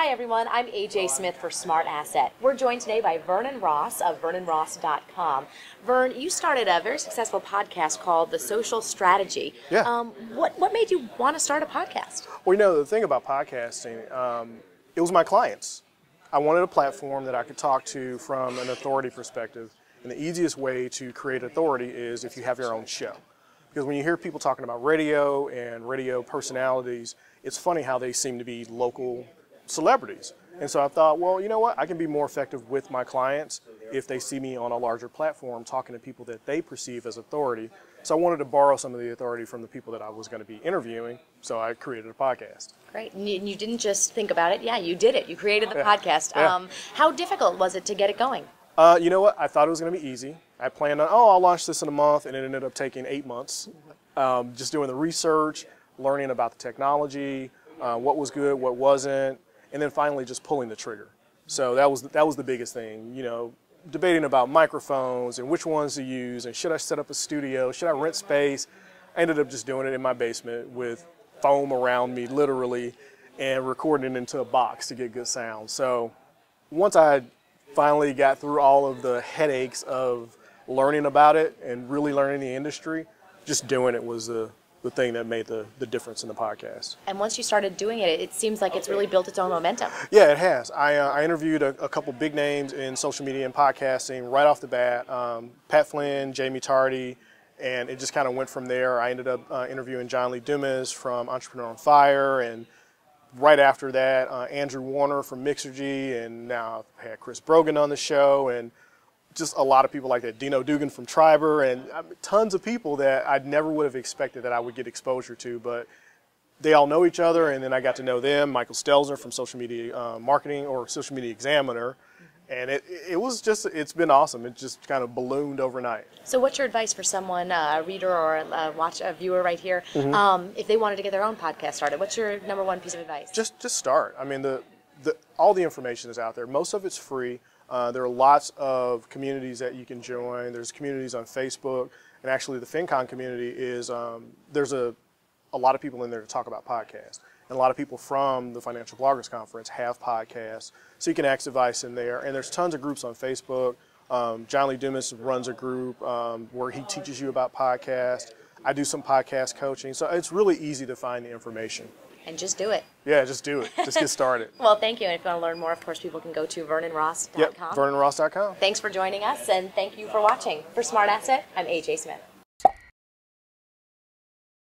Hi everyone, I'm AJ Smith for SmartAsset. We're joined today by Vernon Ross of VernonRoss.com. Vern, you started a very successful podcast called The Social Strategy. Yeah. What made you want to start a podcast? Well, you know, the thing about podcasting, it was my clients. I wanted a platform that I could talk to from an authority perspective. And the easiest way to create authority is if you have your own show. Because when you hear people talking about radio and radio personalities, it's funny how they seem to be local celebrities. And so I thought, well, you know what? I can be more effective with my clients if they see me on a larger platform talking to people that they perceive as authority. So I wanted to borrow some of the authority from the people that I was going to be interviewing. So I created a podcast. Great. And you didn't just think about it. Yeah, you did it. You created the podcast. Yeah. How difficult was it to get it going? You know what? I thought it was going to be easy. I planned on, I'll launch this in a month, and it ended up taking 8 months. Just doing the research, learning about the technology, what was good, what wasn't, and then finally just pulling the trigger. So that was the biggest thing, you know, debating about microphones and which ones to use, and should I set up a studio, should I rent space? I ended up just doing it in my basement with foam around me, literally, and recording it into a box to get good sound. So once I finally got through all of the headaches of learning about it and really learning the industry, just doing it was the thing that made the difference in the podcast. And once you started doing it, it seems like it's really built its own momentum. Yeah, it has. I interviewed a couple big names in social media and podcasting right off the bat, Pat Flynn, Jamie Tardy, and it just kind of went from there. I ended up interviewing John Lee Dumas from Entrepreneur on Fire, and right after that, Andrew Warner from Mixergy, and now I've had Chris Brogan on the show, and just a lot of people like that. Dino Dugan from Triber, and tons of people that I never would have expected that I would get exposure to, but they all know each other, and then I got to know them. Michael Stelzner from Social Media Marketing, or Social Media Examiner, and it's been awesome. It just kind of ballooned overnight. So what's your advice for someone, a reader or a viewer right here, if they wanted to get their own podcast started? What's your number one piece of advice? Just start. I mean, all the information is out there. Most of it's free. There are lots of communities that you can join. There's communities on Facebook, and actually the FinCon community is, there's a lot of people in there to talk about podcasts. And a lot of people from the Financial Bloggers Conference have podcasts, so you can ask advice in there. And there's tons of groups on Facebook. John Lee Dumas runs a group where he teaches you about podcasts. I do some podcast coaching, so it's really easy to find the information. And just do it. Yeah, just do it. Just get started. Well, thank you. And if you want to learn more, of course, people can go to VernonRoss.com. Yep, VernonRoss.com. Thanks for joining us, and thank you for watching. For SmartAsset, I'm AJ Smith.